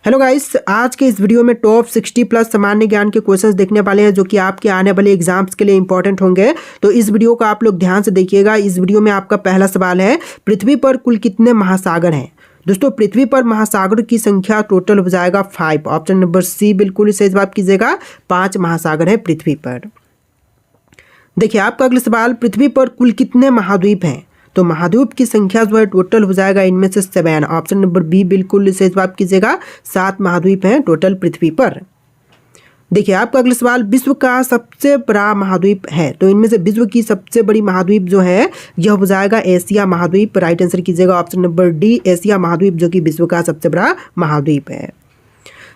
Hello guys, आज के इस वीडियो में टॉप 60 प्लस सामान्य ज्ञान के क्वेश्चंस देखने वाले हैं जो कि आपके आने वाले एग्जाम्स के लिए इंपॉर्टेंट होंगे। तो इस वीडियो को आप लोग ध्यान से देखिएगा। इस वीडियो में आपका पहला सवाल है, पृथ्वी पर कुल कितने महासागर हैं? दोस्तों, पृथ्वी पर महासागर की संख्या टोटल हो जाएगा 5। ऑप्शन नंबर सी बिल्कुल सही जवाब कीजिएगा। 5 महासागर है पृथ्वी पर। देखिए आपका अगला सवाल, पृथ्वी पर कुल कितने महाद्वीप हैं? तो महाद्वीप की संख्या जो है टोटल हो जाएगा इनमें से 7। ऑप्शन नंबर बी बिल्कुल सही जवाब कीजिएगा। 7 महाद्वीप हैं टोटल पृथ्वी पर। देखिए आपका अगला सवाल, विश्व का सबसे बड़ा महाद्वीप है? तो इनमें से विश्व की सबसे बड़ी महाद्वीप जो है यह हो जाएगा एशिया महाद्वीप। राइट आंसर कीजिएगा ऑप्शन नंबर डी, एशिया महाद्वीप जो कि विश्व का सबसे बड़ा महाद्वीप है।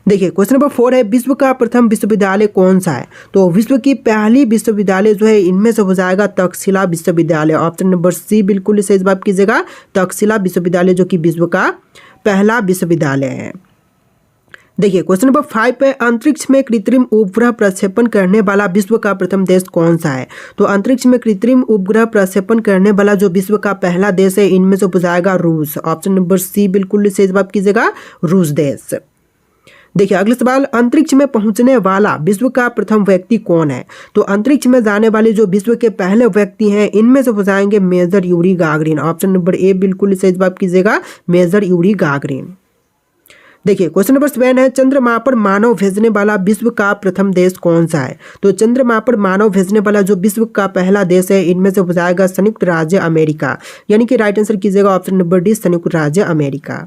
देखिए क्वेश्चन नंबर 4 है, विश्व का प्रथम विश्वविद्यालय कौन सा है? तो विश्व की पहली विश्वविद्यालय जो है इनमें से हो जाएगा तक्षशिला विश्वविद्यालय। ऑप्शन नंबर सी बिल्कुल सही जवाब कीजिएगा। तक्षशिला विश्वविद्यालय जो कि विश्व का पहला विश्वविद्यालय है। देखिए क्वेश्चन नंबर 5 पे, अंतरिक्ष में कृत्रिम उपग्रह प्रक्षेपण करने वाला विश्व का प्रथम देश कौन सा है? तो अंतरिक्ष में कृत्रिम उपग्रह प्रक्षेपण करने वाला जो विश्व का पहला देश है इनमें से हो जाएगा रूस। ऑप्शन नंबर सी बिल्कुल सही जवाब कीजिएगा, रूस देश। देखिए अगला सवाल, अंतरिक्ष में पहुंचने वाला विश्व का प्रथम व्यक्ति कौन है? तो अंतरिक्ष में जाने वाले जो विश्व के पहले व्यक्ति हैं इनमें से हो जाएंगे major Yuri Gagarin. Option number A बिल्कुल सही जवाब कीजिएगा, मेजर यूरी गागरिन। देखिए क्वेश्चन नंबर 7 है, चंद्रमा पर मानव भेजने वाला विश्व का प्रथम देश कौन सा है? तो चंद्रमा पर मानव भेजने वाला जो विश्व का पहला देश है इनमें से हो जाएगा संयुक्त राज्य अमेरिका। यानी कि राइट आंसर कीजिएगा ऑप्शन नंबर डी, संयुक्त राज्य अमेरिका।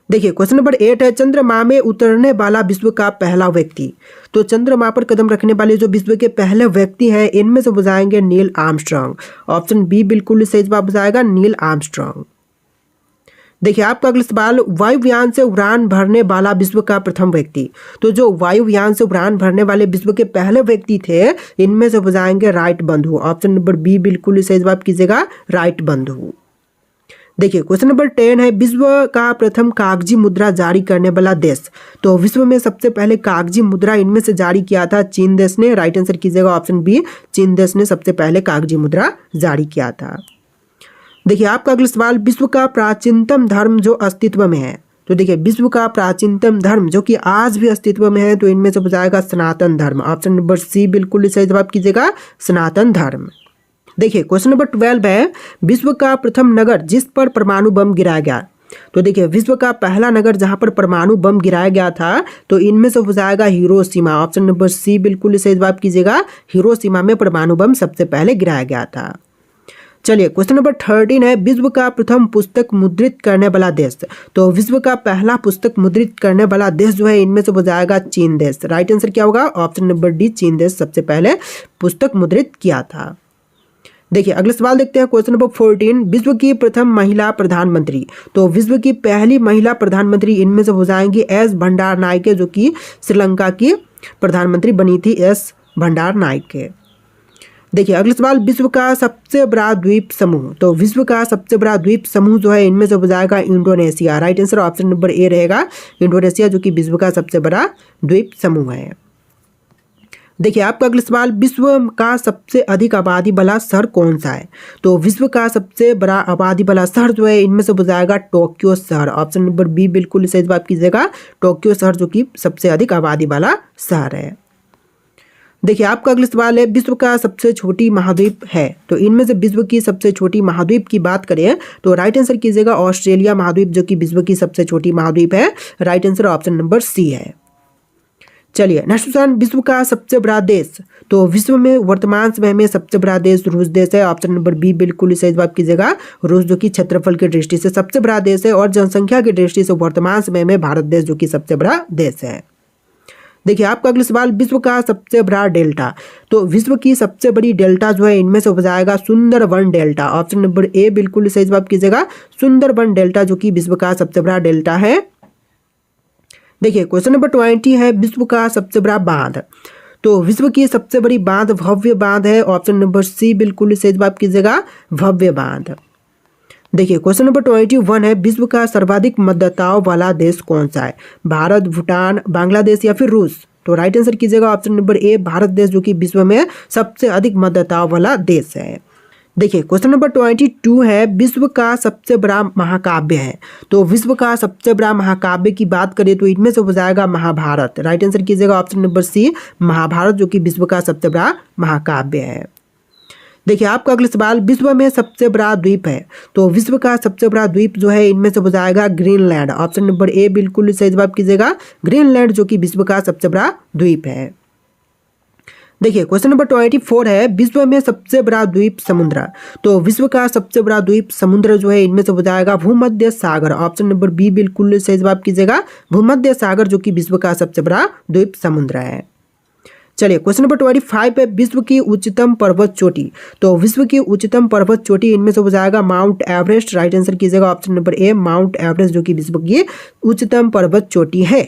देखिए क्वेश्चन नंबर 8 है, चंद्रमा में उतरने वाला विश्व का पहला व्यक्ति? तो चंद्रमा पर कदम रखने वाले जो विश्व के पहले व्यक्ति हैं इनमें से हो जाएंगे नील आर्मस्ट्रांग। ऑप्शन बी बिल्कुल सही जवाब हो जाएगा, नील आर्मस्ट्रांग। देखिए आपका अगला सवाल, वायुयान से उड़ान भरने वाला विश्व का प्रथम व्यक्ति? तो जो वायुयान से उड़ान भरने वाले विश्व के पहले व्यक्ति थे इनमें से हो जाएंगे राइट बंधु। ऑप्शन नंबर बी बिल्कुल सही जवाब कीजिएगा, राइट बंधु। देखिए क्वेश्चन नंबर 10 है, विश्व का प्रथम कागजी मुद्रा जारी करने वाला देश? तो विश्व में सबसे पहले कागजी मुद्रा इनमें से जारी किया था चीन देश ने। राइट आंसर कीजिएगा ऑप्शन बी, चीन देश ने सबसे पहले कागजी मुद्रा जारी किया था। देखिए आपका अगला सवाल, विश्व का प्राचीनतम धर्म जो अस्तित्व में है? तो देखिए विश्व का प्राचीनतम धर्म जो कि आज भी अस्तित्व में है तो इनमें से हो जाएगा सनातन धर्म। ऑप्शन नंबर सी बिल्कुल सही जवाब कीजिएगा, सनातन धर्म। देखिए क्वेश्चन नंबर 12 है, विश्व का प्रथम नगर जिस पर परमाणु बम गिराया गया? तो देखिए विश्व का पहला नगर जहां पर परमाणु बम गिराया गया था तो इनमें से हो जाएगा हिरोशिमा। ऑप्शन नंबर सी बिल्कुल सही जवाब कीजिएगा, हिरोशिमा में परमाणु बम सबसे पहले गिराया गया था। चलिए क्वेश्चन नंबर 13 है, विश्व का प्रथम पुस्तक मुद्रित करने वाला देश? तो विश्व का पहला पुस्तक मुद्रित करने वाला देश जो है इनमें से हो जाएगा चीन देश। राइट आंसर क्या होगा? ऑप्शन नंबर डी, चीन देश सबसे पहले पुस्तक मुद्रित किया था। देखिए अगला सवाल देखते हैं क्वेश्चन नंबर 14, विश्व की प्रथम महिला प्रधानमंत्री? तो विश्व की पहली महिला प्रधानमंत्री इनमें से हो जाएंगी एस भंडार नायके जो कि श्रीलंका की प्रधानमंत्री बनी थी, एस भंडार नायके। देखिए अगला सवाल, विश्व का सबसे बड़ा द्वीप समूह? तो विश्व का सबसे बड़ा द्वीप समूह जो है इनमें से हो जाएगा Indonesia. Right answer option number ए रहेगा, इंडोनेशिया जो कि विश्व का सबसे बड़ा द्वीप समूह है। देखिए आपका अगला सवाल, विश्व का सबसे अधिक आबादी वाला शहर कौन सा है? तो विश्व का सबसे बड़ा आबादी वाला शहर जो है इनमें से हो जाएगा टोक्यो शहर। ऑप्शन नंबर बी बिल्कुल सही जवाब कीजिएगा, टोक्यो शहर जो कि सबसे अधिक आबादी वाला शहर है। देखिए आपका अगला सवाल है, विश्व का सबसे छोटी महाद्वीप है? तो इनमें से विश्व की सबसे छोटी महाद्वीप की बात करें तो राइट आंसर कीजिएगा ऑस्ट्रेलिया महाद्वीप जो कि विश्व की सबसे छोटी महाद्वीप है। Right answer option number C है। चलिए नेक्स्ट क्वेश्चन, विश्व का सबसे बड़ा देश? तो विश्व में वर्तमान समय में सबसे बड़ा देश रूस देश है। ऑप्शन नंबर बी बिल्कुल सही जवाब कीजिएगा, रूस जो कि क्षेत्रफल की दृष्टि से सबसे बड़ा देश है और जनसंख्या की दृष्टि से वर्तमान समय में भारत देश जो कि सबसे बड़ा देश है। देखिए आपका अगला सवाल, विश्व का सबसे बड़ा डेल्टा? तो विश्व की सबसे बड़ी डेल्टा जो है इनमें से हो जाएगा Sundarban delta. Option number A बिल्कुल सही जवाब कीजिएगा, सुंदरबन डेल्टा जो कि विश्व का सबसे बड़ा डेल्टा है। देखिए क्वेश्चन नंबर 20 है, विश्व का सबसे बड़ा बांध? तो विश्व की सबसे बड़ी बांध भव्य बांध है। ऑप्शन नंबर सी बिल्कुल सही जवाब कीजिएगा, भव्य बांध। देखिए क्वेश्चन नंबर 21 है, विश्व का सर्वाधिक मतदाताओं वाला देश कौन सा है? भारत, भूटान, बांग्लादेश या फिर रूस? तो राइट आंसर कीजिएगा ऑप्शन नंबर ए, भारत देश जो कि विश्व में सबसे अधिक मतदाताओं वाला देश है। देखिए क्वेश्चन नंबर 22 है, विश्व का सबसे बड़ा महाकाव्य है। तो विश्व का सबसे बड़ा महाकाव्य की बात करें तो इनमें से हो जाएगा महाभारत। राइट आंसर कीजिएगा ऑप्शन नंबर सी, महाभारत, जो कि विश्व का सबसे बड़ा महाकाव्य है। देखिए आपका अगला सवाल, विश्व में सबसे बड़ा द्वीप है। तो विश्व का सबसे बड़ा द्वीप जो है इनमें से हो जाएगा ग्रीनलैंड। ऑप्शन नंबर ए बिल्कुल सही जवाब कीजिएगा, ग्रीनलैंड, जो कि विश्व का सबसे बड़ा द्वीप है। देखिए क्वेश्चन नंबर 24 है, विश्व में सबसे बड़ा द्वीप समुद्र। तो विश्व का सबसे बड़ा द्वीप समुद्र जो है इनमें से हो जाएगा भूमध्य सागर। ऑप्शन नंबर बी बिल्कुल सही जवाब कीजिएगा, भूमध्य सागर, जो कि विश्व का सबसे बड़ा द्वीप समुद्र है। चलिए क्वेश्चन नंबर 25 है, विश्व की उच्चतम पर्वत चोटी। तो विश्व की उच्चतम पर्वत चोटी इनमें से हो जाएगा माउंट एवरेस्ट। राइट आंसर कीजिएगा ऑप्शन नंबर ए, माउंट एवरेस्ट, जो कि विश्व की उच्चतम पर्वत चोटी है।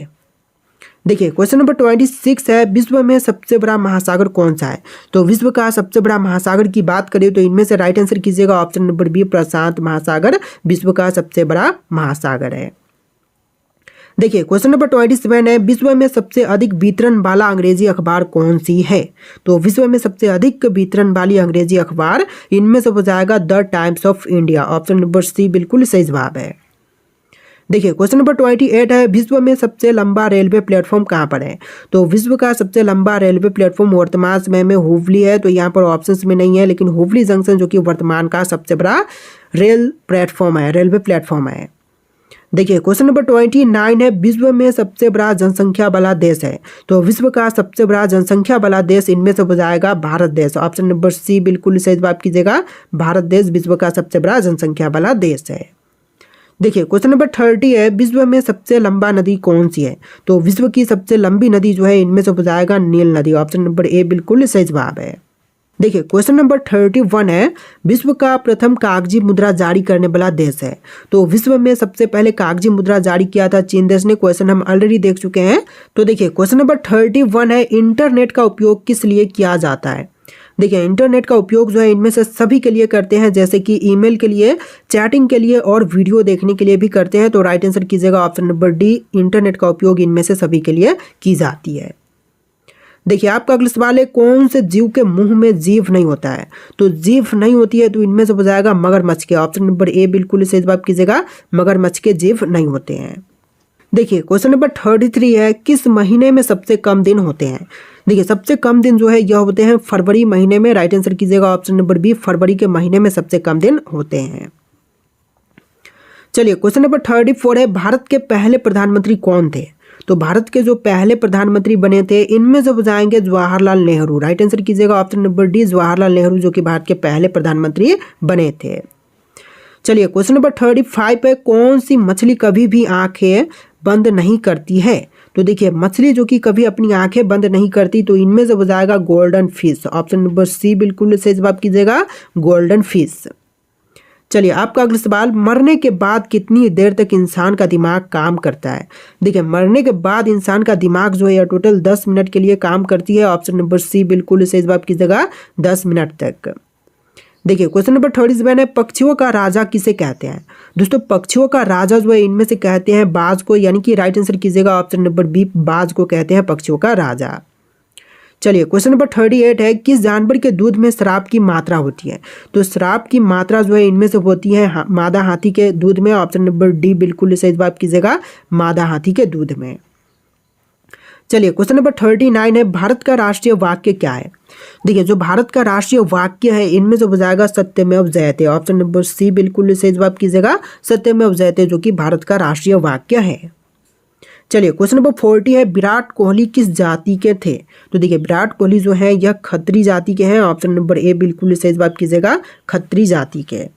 देखिए क्वेश्चन नंबर 26 है, विश्व में सबसे बड़ा महासागर कौन सा है। तो विश्व का सबसे बड़ा महासागर की बात करें तो इनमें से राइट आंसर कीजिएगा ऑप्शन नंबर बी, प्रशांत महासागर, विश्व का सबसे बड़ा महासागर है। देखिए क्वेश्चन नंबर 27 है, विश्व में सबसे अधिक वितरण वाला अंग्रेजी अखबार कौन सी है। तो विश्व में सबसे अधिक वितरण वाली अंग्रेजी अखबार इनमें से हो जाएगा the Times of India. Option number C बिल्कुल सही जवाब है। देखिए क्वेश्चन नंबर 28 है, विश्व में सबसे लंबा रेलवे प्लेटफॉर्म कहाँ पर है। तो विश्व का सबसे लंबा रेलवे प्लेटफॉर्म वर्तमान समय में हुबली है। तो यहाँ पर ऑप्शंस में नहीं है, लेकिन हुबली जंक्शन जो कि वर्तमान का सबसे बड़ा रेलवे प्लेटफॉर्म है। देखिए क्वेश्चन नंबर 29 है, विश्व में सबसे बड़ा जनसंख्या वाला देश है। तो विश्व का सबसे बड़ा जनसंख्या वाला देश इनमें से हो जाएगा भारत देश। ऑप्शन नंबर सी बिल्कुल सही जवाब कीजिएगा, भारत देश विश्व का सबसे बड़ा जनसंख्या वाला देश है। देखिए क्वेश्चन नंबर 30 है, विश्व में सबसे लंबा नदी कौन सी है। तो विश्व की सबसे लंबी नदी जो है इनमें से हो जाएगा नील नदी। ऑप्शन नंबर ए बिल्कुल सही जवाब है। देखिए क्वेश्चन नंबर 31 है, विश्व का प्रथम कागजी मुद्रा जारी करने वाला देश है। तो विश्व में सबसे पहले कागजी मुद्रा जारी किया था चीन देश ने। क्वेश्चन हम ऑलरेडी देख चुके हैं। तो देखिए क्वेश्चन नंबर 31 है, इंटरनेट का उपयोग किस लिए किया जाता है। देखिए इंटरनेट का उपयोग जो है इनमें से सभी के लिए करते हैं, जैसे कि ईमेल के लिए, चैटिंग के लिए और वीडियो देखने के लिए भी करते हैं। तो राइट आंसर कीजिएगा ऑप्शन नंबर डी, इंटरनेट का उपयोग इनमें से सभी के लिए की जाती है। देखिए आपका अगला सवाल है, कौन से जीव के मुंह में जीभ नहीं होता है। तो जीभ नहीं होती है तो इनमें से हो जाएगा मगरमच्छ के। ऑप्शन नंबर ए बिल्कुल सही जवाब कीजिएगा, मगरमच्छ के जीभ नहीं होते हैं। देखिए क्वेश्चन नंबर 33 है, किस महीने में सबसे कम दिन होते हैं। देखिए सबसे कम दिन जो है यह होते हैं फरवरी महीने में। राइट आंसर कीजिएगा ऑप्शन नंबर बी, फरवरी के महीने में सबसे कम दिन होते हैं। चलिए क्वेश्चन नंबर 34 है, भारत के पहले प्रधानमंत्री कौन थे। तो भारत के जो पहले प्रधानमंत्री बने थे इनमें से हो जाएंगे जवाहरलाल नेहरू। राइट आंसर कीजिएगा option number D, Jawaharlal Nehru, जो कि भारत के पहले प्रधानमंत्री बने थे। चलिए क्वेश्चन नंबर 35 है, कौन सी मछली कभी भी आंखें बंद नहीं करती है। तो देखिए मछली जो कि कभी अपनी आंखें बंद नहीं करती, तो इनमें से हो जाएगा golden fish. Option number C बिल्कुल सही जवाब कीजिएगा, गोल्डन फिश। चलिए आपका अगला सवाल, मरने के बाद कितनी देर तक इंसान का दिमाग काम करता है। देखिए मरने के बाद इंसान का दिमाग जो है टोटल 10 मिनट के लिए काम करती है। ऑप्शन नंबर सी बिल्कुल सही जवाब कीजिएगा, 10 मिनट तक। देखिए क्वेश्चन नंबर 37 है, पक्षियों का राजा किसे कहते हैं। दोस्तों पक्षियों का राजा जो है इनमें से कहते हैं बाज को, यानी कि राइट आंसर कीजिएगा ऑप्शन नंबर बी, बाज को कहते हैं पक्षियों का राजा। चलिए क्वेश्चन नंबर 38 है, किस जानवर के दूध में शराब की मात्रा होती है। तो शराब की मात्रा जो है इनमें से होती है मादा हाथी के दूध में। ऑप्शन नंबर डी बिल्कुल सही जवाब कीजिएगा, मादा हाथी के दूध में। चलिए क्वेश्चन नंबर 39 है, भारत का राष्ट्रीय वाक्य क्या है। देखिए जो भारत का राष्ट्रीय वाक्य है इनमें से हो जाएगा सत्यमेव जयते। ऑप्शन नंबर सी बिल्कुल सही जवाब कीजिएगा, सत्यमेव जयते, जो कि भारत का राष्ट्रीय वाक्य है। चलिए क्वेश्चन नंबर 40 है, विराट कोहली किस जाति के थे। तो देखिए विराट कोहली जो है यह खत्री जाति के हैं। ऑप्शन नंबर ए बिल्कुल सही जवाब कीजिएगा, खत्री जाति के।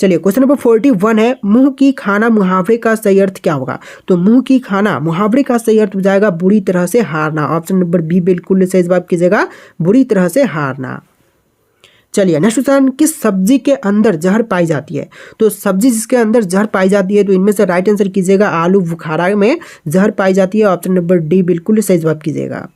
चलिए क्वेश्चन नंबर 41 है, मुंह की खाना मुहावरे का सही अर्थ क्या होगा। तो मुंह की खाना मुहावरे का सही अर्थ हो जाएगा बुरी तरह से हारना। ऑप्शन नंबर बी बिल्कुल सही जवाब कीजिएगा, बुरी तरह से हारना। चलिए नेक्स्ट क्वेश्चन, किस सब्जी के अंदर जहर पाई जाती है। तो सब्जी जिसके अंदर जहर पाई जाती है तो इनमें से राइट आंसर कीजिएगा, आलू बुखारा में जहर पाई जाती है। ऑप्शन नंबर डी बिल्कुल सही जवाब कीजिएगा।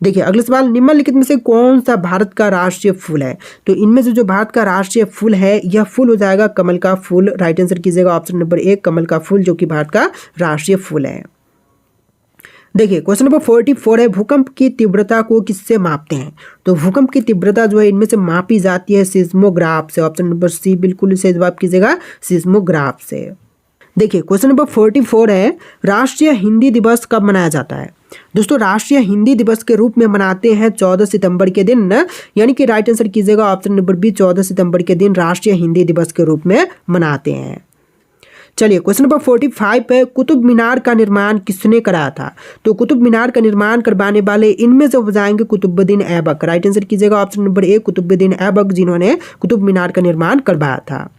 देखिए अगला सवाल, निम्नलिखित में से कौन सा भारत का राष्ट्रीय फूल है। तो इनमें से जो भारत का राष्ट्रीय फूल है यह फूल हो जाएगा कमल का फूल। राइट आंसर कीजिएगा ऑप्शन नंबर ए, कमल का फूल, जो कि भारत का राष्ट्रीय फूल है। देखिए क्वेश्चन नंबर 44 है, क्वेश्चन नंबर 44 है, भूकंप की तीव्रता को किससे मापते हैं? तो भूकंप की तीव्रता जो है इनमें से मापी जाती है सिस्मोग्राफ से। ऑप्शन नंबर सी बिल्कुल इसे जवाब कीजिएगा, सिस्मोग्राफ से। देखिए क्वेश्चन नंबर 44 है, राष्ट्रीय हिंदी दिवस कब मनाया जाता है? दोस्तों राष्ट्रीय हिंदी दिवस के रूप में मनाते हैं 14 सितंबर के दिन न, यानी कि राइट आंसर कीजिएगा ऑप्शन नंबर बी, 14 सितंबर के दिन राष्ट्रीय हिंदी दिवस के रूप में मनाते हैं। चलिए क्वेश्चन नंबर 45 है, कुतुब मीनार का निर्माण किसने कराया था? तो कुतुब मीनार का निर्माण करवाने वाले इनमें से हो जाएंगे कुतुबुद्दीन ऐबक। राइट आंसर कीजिएगा option number A, Qutubuddin Aibak, जिन्होंने कुतुब मीनार का निर्माण करवाया था।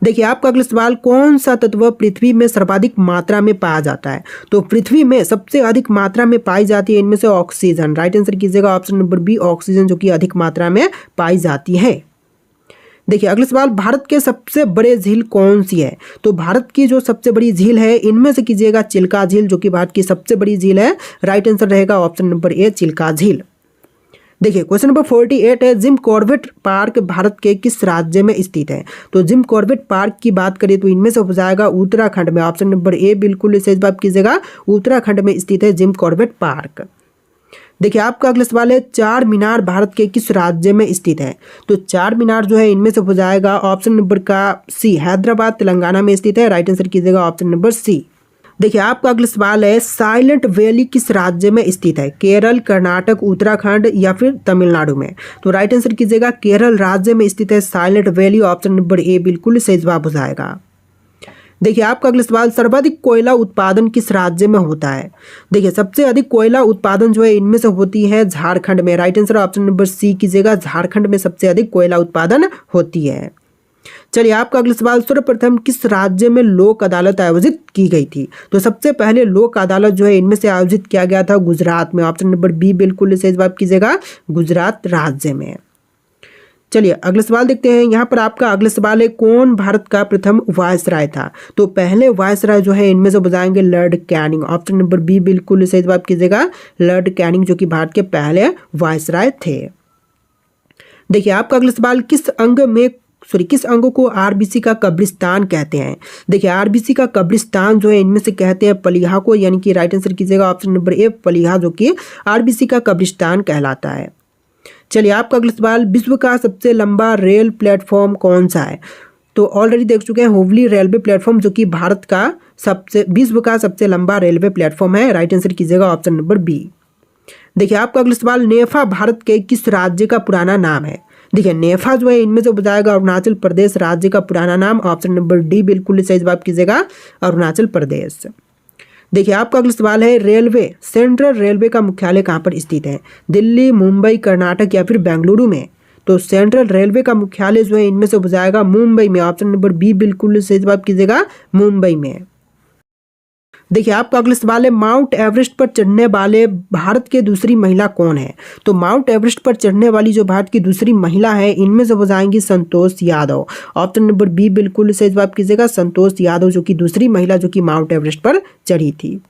देखिए आपका अगला सवाल, कौन सा तत्व पृथ्वी में सर्वाधिक मात्रा में पाया जाता है? तो पृथ्वी में सबसे अधिक मात्रा में पाई जाती है इनमें से ऑक्सीजन। राइट आंसर कीजिएगा ऑप्शन नंबर बी, ऑक्सीजन, जो कि अधिक मात्रा में पाई जाती है। देखिए अगला सवाल, भारत के सबसे बड़े झील कौन सी है? तो भारत की जो सबसे बड़ी झील है इनमें से कीजिएगा चिल्का झील, जो कि भारत की सबसे बड़ी झील है। राइट आंसर रहेगा ऑप्शन नंबर ए, चिल्का झील। देखिए क्वेश्चन नंबर 48 है, जिम कॉर्बेट पार्क भारत के किस राज्य में स्थित है? तो जिम कॉर्बेट पार्क की बात करें तो इनमें से हो जाएगा उत्तराखंड में। ऑप्शन नंबर ए बिल्कुल इसे जवाब कीजिएगा, उत्तराखंड में स्थित है जिम कॉर्बेट पार्क। देखिए आपका अगला सवाल है, चार मीनार भारत के किस राज्य में स्थित है? तो चार मीनार जो है इनमें से हो जाएगा ऑप्शन नंबर का सी, हैदराबाद, तेलंगाना में स्थित है। राइट आंसर कीजिएगा ऑप्शन नंबर सी। देखिए आपका अगला सवाल है, साइलेंट वैली किस राज्य में स्थित है? केरल, कर्नाटक, उत्तराखंड या फिर तमिलनाडु में? तो राइट आंसर कीजिएगा, केरल राज्य में स्थित है silent valley. Option number A बिल्कुल सही जवाब हो जाएगा। देखिए आपका अगला सवाल, सर्वाधिक कोयला उत्पादन किस राज्य में होता है? देखिए सबसे अधिक कोयला उत्पादन जो है इनमें से होती है झारखंड में। Right answer option number C कीजिएगा, झारखंड में सबसे अधिक कोयला उत्पादन होती है। चलिए आपका अगला सवाल, सर्वप्रथम किस राज्य में लोक अदालत आयोजित की गई थी? तो सबसे पहले लोक अदालत जो है इनमें से आयोजित किया गया था गुजरात में। ऑप्शन नंबर बी बिल्कुल सही जवाब कीजिएगा, गुजरात राज्य में। चलिए अगला सवाल देखते हैं। यहाँ पर आपका अगला सवाल है, कौन भारत का प्रथम वायसराय था? तो पहले वायसराय जो है इनमें से बताएंगे Lord Canning. Option number B बिल्कुल सही जवाब कीजिएगा, लॉर्ड कैनिंग, जो कि भारत के पहले वायसराय थे। देखिए आपका अगला सवाल, किस अंग को आरबीसी का कब्रिस्तान कहते हैं? देखिए आरबीसी का कब्रिस्तान जो है इनमें से कहते हैं पलिहा को, यानी कि राइट आंसर कीजिएगा ऑप्शन नंबर ए, पलिहा, जो कि आरबीसी का कब्रिस्तान कहलाता है। चलिए आपका अगला सवाल, विश्व का सबसे लंबा रेल प्लेटफॉर्म कौन सा है? तो ऑलरेडी देख चुके हैं, हुबली रेलवे प्लेटफॉर्म, जो कि भारत का विश्व का सबसे लंबा रेलवे प्लेटफॉर्म है। राइट आंसर कीजिएगा ऑप्शन नंबर बी। देखिए आपका अगला सवाल, नेफा भारत के किस राज्य का पुराना नाम है? देखिए नेफा जो है इनमें से बताएगा अरुणाचल प्रदेश राज्य का पुराना नाम। ऑप्शन नंबर डी बिल्कुल सही जवाब कीजिएगा, अरुणाचल प्रदेश। देखिए आपका अगला सवाल है, रेलवे, सेंट्रल रेलवे का मुख्यालय कहाँ पर स्थित है? दिल्ली, मुंबई, कर्नाटक या फिर बेंगलुरु में? तो सेंट्रल रेलवे का मुख्यालय जो है इनमें से बताएगा मुंबई में। ऑप्शन नंबर बी बिल्कुल सही जवाब कीजिएगा, मुंबई में। देखिए आपका अगला सवाल है, माउंट एवरेस्ट पर चढ़ने वाले भारत की दूसरी महिला कौन है? तो माउंट एवरेस्ट पर चढ़ने वाली जो भारत की दूसरी महिला है इनमें से हो जाएंगी Santosh Yadav. Option number B बिल्कुल सही जवाब कीजिएगा, संतोष यादव, जो कि दूसरी महिला जो कि माउंट एवरेस्ट पर चढ़ी थी।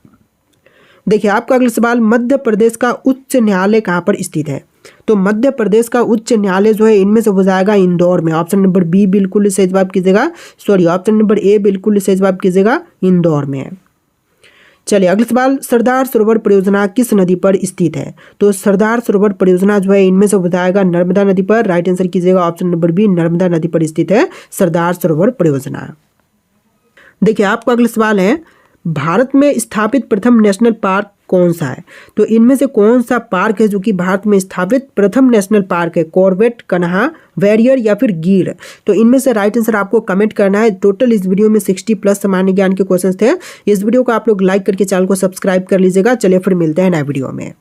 देखिए आपका अगला सवाल, मध्य प्रदेश का उच्च न्यायालय कहाँ पर स्थित है? तो मध्य प्रदेश का उच्च न्यायालय जो है इनमें से हो जाएगा इंदौर में। ऑप्शन नंबर बी बिल्कुल सही जवाब कीजिएगा, ऑप्शन नंबर ए बिल्कुल सही जवाब कीजिएगा, इंदौर में। चलिए अगला सवाल, सरदार सरोवर परियोजना किस नदी पर स्थित है? तो सरदार सरोवर परियोजना जो है इनमें से बताएगा नर्मदा नदी पर। राइट आंसर कीजिएगा ऑप्शन नंबर बी, नर्मदा नदी पर स्थित है सरदार सरोवर परियोजना। देखिए आपका अगला सवाल है, भारत में स्थापित प्रथम नेशनल पार्क कौन सा है? तो इनमें से कौन सा पार्क है जो कि भारत में स्थापित प्रथम नेशनल पार्क है? कॉर्बेट, कन्हा, वैरियर या फिर गिर? तो इनमें से राइट आंसर आपको कमेंट करना है। टोटल इस वीडियो में 60+ सामान्य ज्ञान के क्वेश्चंस थे। इस वीडियो को आप लोग लाइक करके चैनल को सब्सक्राइब कर लीजिएगा। चलिए फिर मिलते हैं नए वीडियो में।